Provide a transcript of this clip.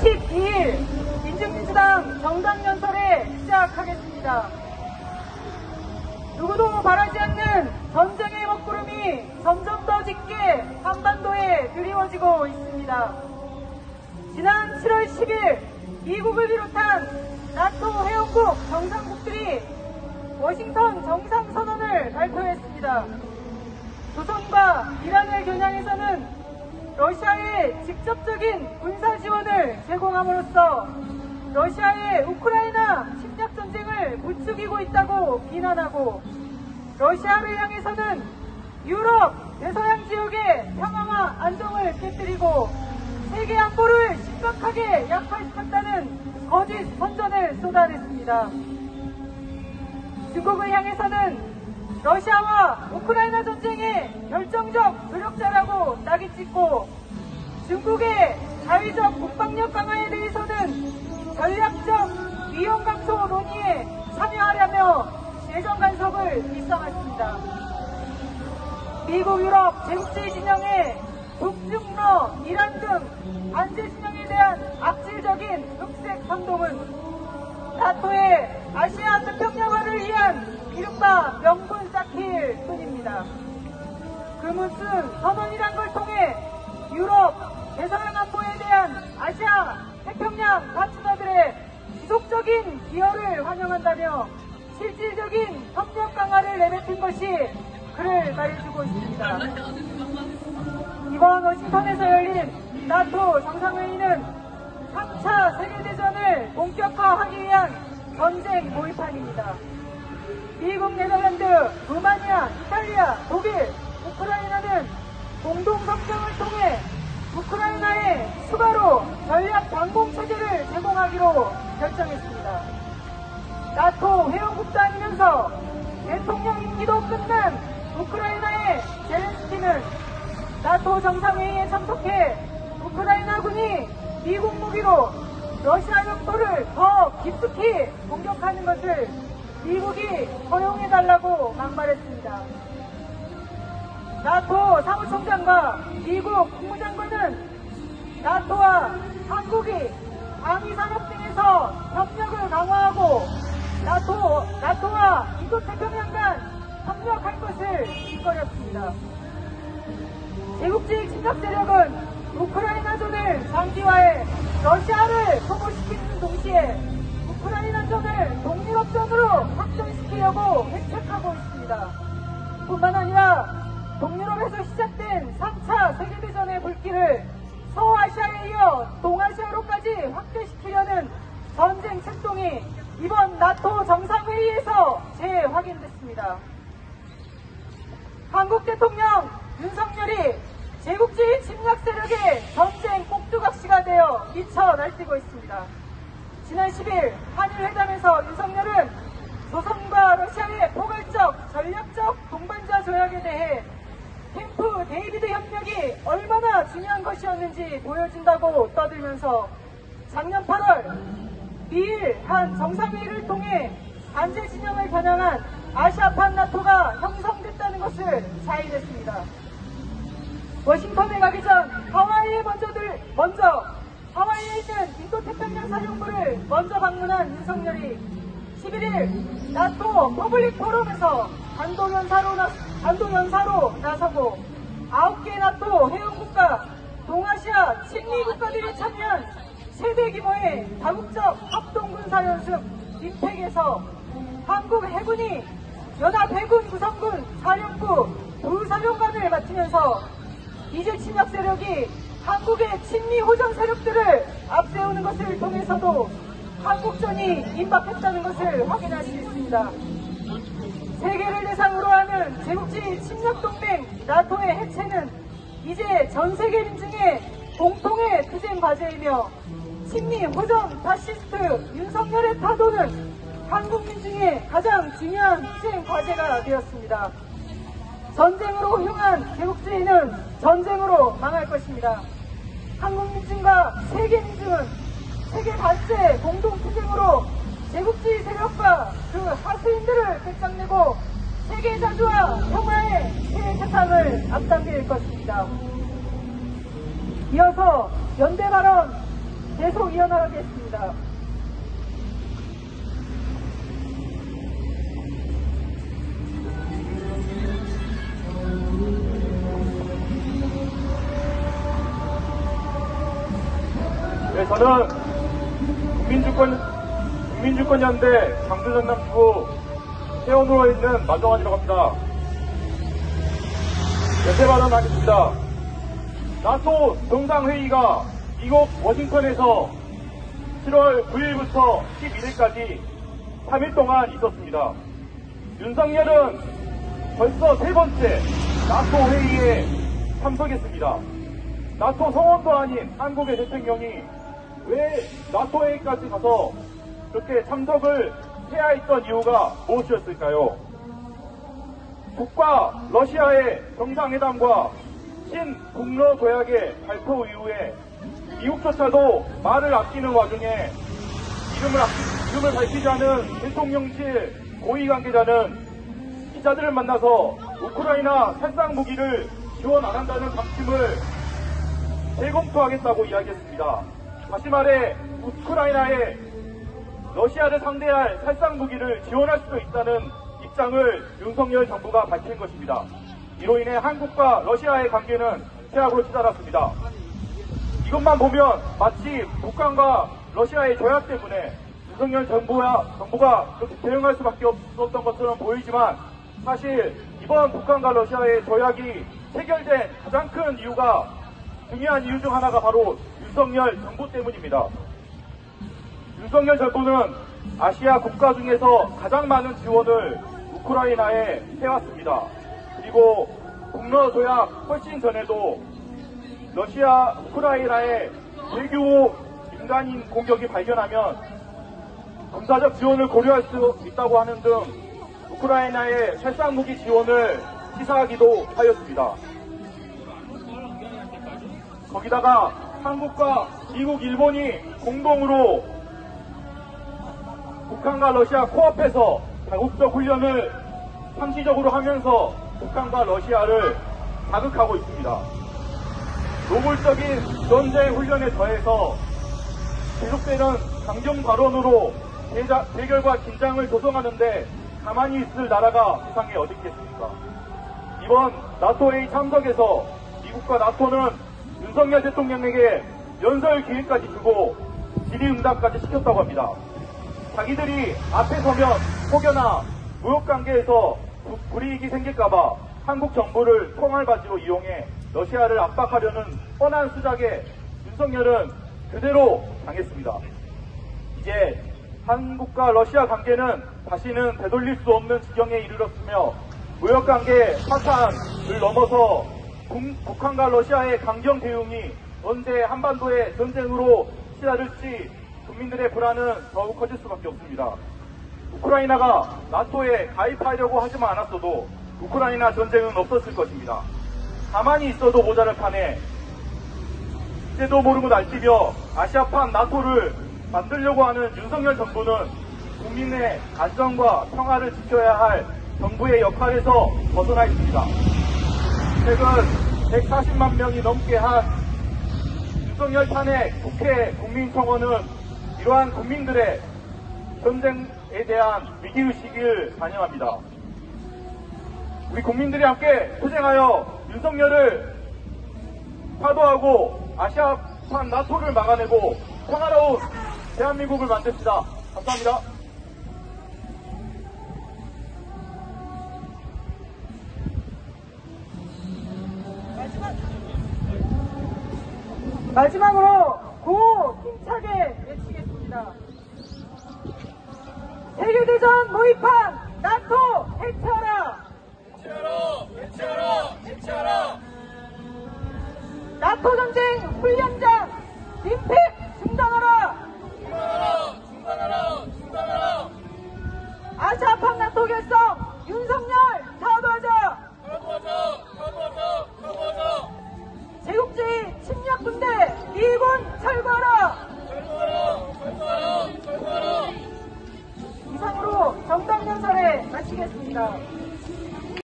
22일 민중민주당 정당연설에 시작하겠습니다. 누구도 바라지 않는 전쟁의 먹구름이 점점 더 짙게 한반도에 드리워지고 있습니다. 지난 7월 10일 미국을 비롯한 나토 회원국 정상국들이 워싱턴 정상선언을 발표했습니다. 조선과 이란을 겨냥해서는 러시아에 직접적인 군사 지원을 제공함으로써 러시아의 우크라이나 침략전쟁을 부추기고 있다고 비난하고, 러시아를 향해서는 유럽, 대서양 지역의 평화와 안정을 깨뜨리고 세계 안보를 심각하게 약화시켰다는 거짓 선전을 쏟아냈습니다. 중국을 향해서는 러시아와 우크라이나 전쟁의 결정적 조력자라고 낙이 찍고, 중국의 자위적 국방력 강화에 대해서는 전략적 위험 감소 논의에 참여하려며 예정 간섭을 일성했습니다. 미국, 유럽 제국주의 진영의 북중러, 이란 등 반제 진영에 대한 악질적인 흑색 선동은 나토의 아시아 태평양화를 위한 이른바 명분 쌓기일 뿐입니다. 그 무슨 선언이란 걸 통해 유럽, 대서양 안보에 대한 아시아 태평양 파트너들의 지속적인 기여를 환영한다며 실질적인 협력 강화를 내뱉은 것이 그를 말해주고 있습니다. 이번 워싱턴에서 열린 나토 정상회의는 3차 세계대전을 본격화하기 위한 전쟁 모의판입니다. 미국, 네덜란드, 루마니아, 이탈리아, 독일, 우크라이나는 공동성명을 통해 우크라이나에 추가로 전략 방공체제를 제공하기로 결정했습니다. 나토 회원국도 아니면서 대통령 임기도 끝난 우크라이나의 젤렌스키는 나토 정상회의에 참석해 우크라이나군이 미국 무기로 러시아 영토를 더 깊숙이 공격하는 것을 미국이 허용해달라고 막말했습니다. 나토 사무총장과 미국 국무장관은 나토와 한국이 방위산업 등에서 협력을 강화하고 나토와 인도태평양 간 협력할 것을 일컬었습니다. 제국주의 침략 세력은 우크라이나전을 장기화해 러시아를 소모시키는 동시에 우크라이나전을 동유럽전으로 확장시키려고 회책하고 있습니다. 뿐만 아니라 동유럽에서 시작된 3차 세계대전의 불길을 서아시아에 이어 동아시아로까지 확대시키려는 전쟁 책동이 이번 나토 정상회의에서 재확인됐습니다. 한국 대통령 윤석열이 제국주의 침략 세력의 전쟁 꼭두각시가 되어 미쳐 날뛰고 있습니다. 지난 10일 한일회담에서 윤석열은 조선과 러시아의 포괄적 전략적 동반자 조약에 대해 캠프 데이비드 협력이 얼마나 중요한 것이었는지 보여준다고 떠들면서 작년 8월 미일 한 정상회의를 통해 반제 진영을 겨냥한 아시아판 나토가 형성됐다는 것을 자인했습니다. 워싱턴에 가기 전 하와이에 하와이에 있는 인도태평양 사령부를 먼저 방문한 윤석열이 11일 나토 퍼블릭 포럼에서 단독연사로 나서고 9개 나토 회원국과 동아시아 친미 국가들이 참여한 최대 규모의 다국적 합동군사연습 림팩에서 한국 해군이 연합해군 구성군 사령부 부사령관을 맡으면서 이제 침략 세력이 한국의 친미 호전 세력들을 앞세우는 것을 통해서도 한국전이 임박했다는 것을 확인할 수 있습니다. 세계를 대상으로 하는 제국주의 침략동맹 나토의 해체는 이제 전세계 민중의 공통의 투쟁 과제이며 친미 호전 파시스트 윤석열의 타도는 한국 민중의 가장 중요한 투쟁 과제가 되었습니다. 전쟁으로 흉한 제국주의는 전쟁으로 망할 것입니다. 한국 민중과 세계 민중은 세계 반째 공동투쟁으로 제국주의 세력과 그 하수인들을 끝장내고 세계 자주와 평화의 새 세상을 앞당길 것입니다. 이어서 연대 발언 계속 이어나가겠습니다. 네, 저는 국민주권연대 장주전남지부 회원으로 있는 만정환이라고 합니다. 연대 발언하겠습니다. 나토 정상회의가 미국 워싱턴에서 7월 9일부터 11일까지 3일 동안 있었습니다. 윤석열은 벌써 세 번째 나토 회의에 참석했습니다. 나토 성원도 아닌 한국의 대통령이 왜 나토 회의까지 가서 그렇게 참석을 해야 했던 이유가 무엇이었을까요? 북과 러시아의 정상회담과 신북러 조약의 발표 이후에 미국조차도 말을 아끼는 와중에 이름을 밝히지 않은 대통령실 고위 관계자는 기자들을 만나서 우크라이나 살상 무기를 지원 안 한다는 방침을 재검토하겠다고 이야기했습니다. 다시 말해 우크라이나에 러시아를 상대할 살상 무기를 지원할 수도 있다는 입장을 윤석열 정부가 밝힌 것입니다. 이로 인해 한국과 러시아의 관계는 최악으로 치달았습니다. 이것만 보면 마치 북한과 러시아의 조약 때문에 윤석열 정부가 그렇게 대응할 수밖에 없었던 것처럼 보이지만 사실 이번 북한과 러시아의 조약이 체결된 가장 큰 이유가 중요한 이유 중 하나가 바로 윤석열 정부 때문입니다. 윤석열 정부는 아시아 국가 중에서 가장 많은 지원을 우크라이나에 해왔습니다. 그리고 북러 조약 훨씬 전에도 러시아 우크라이나에 대규모 민간인 공격이 발견하면 군사적 지원을 고려할 수 있다고 하는 등 우크라이나의 살상무기 지원을 시사하기도 하였습니다. 거기다가 한국과 미국, 일본이 공동으로 북한과 러시아 코앞에서 다국적 훈련을 상시적으로 하면서 북한과 러시아를 자극하고 있습니다. 노골적인 전쟁 훈련에 더해서 계속되는 강경 발언으로 대결과 긴장을 조성하는데 가만히 있을 나라가 세상에 어디 있겠습니까? 이번 나토회의 참석에서 미국과 나토는 윤석열 대통령에게 연설 기회까지 주고 질의응답까지 시켰다고 합니다. 자기들이 앞에 서면 혹여나 무역관계에서 불이익이 생길까봐 한국 정부를 총알바지로 이용해 러시아를 압박하려는 뻔한 수작에 윤석열은 그대로 당했습니다. 이제 한국과 러시아 관계는 다시는 되돌릴 수 없는 지경에 이르렀으며 무역관계 파탄을 넘어서 북한과 러시아의 강경 대응이 언제 한반도의 전쟁으로 치달을지 국민들의 불안은 더욱 커질 수밖에 없습니다. 우크라이나가 나토에 가입하려고 하지만 않았어도 우크라이나 전쟁은 없었을 것입니다. 가만히 있어도 모자랄 판에 이제도 모르고 날뛰며 아시아판 나토를 만들려고 하는 윤석열 정부는 국민의 안전과 평화를 지켜야 할 정부의 역할에서 벗어나 있습니다. 최근 140만 명이 넘게 한 윤석열 탄핵 국회 국민청원은 이러한 국민들의 전쟁에 대한 위기의식을 반영합니다. 우리 국민들이 함께 투쟁하여 윤석열을 파도하고 아시아판 나토를 막아내고 평화로운 대한민국을 만듭시다. 감사합니다. 마지막으로 구호 힘차게 외치겠습니다. 세계대전 모의판 나토 해체하라!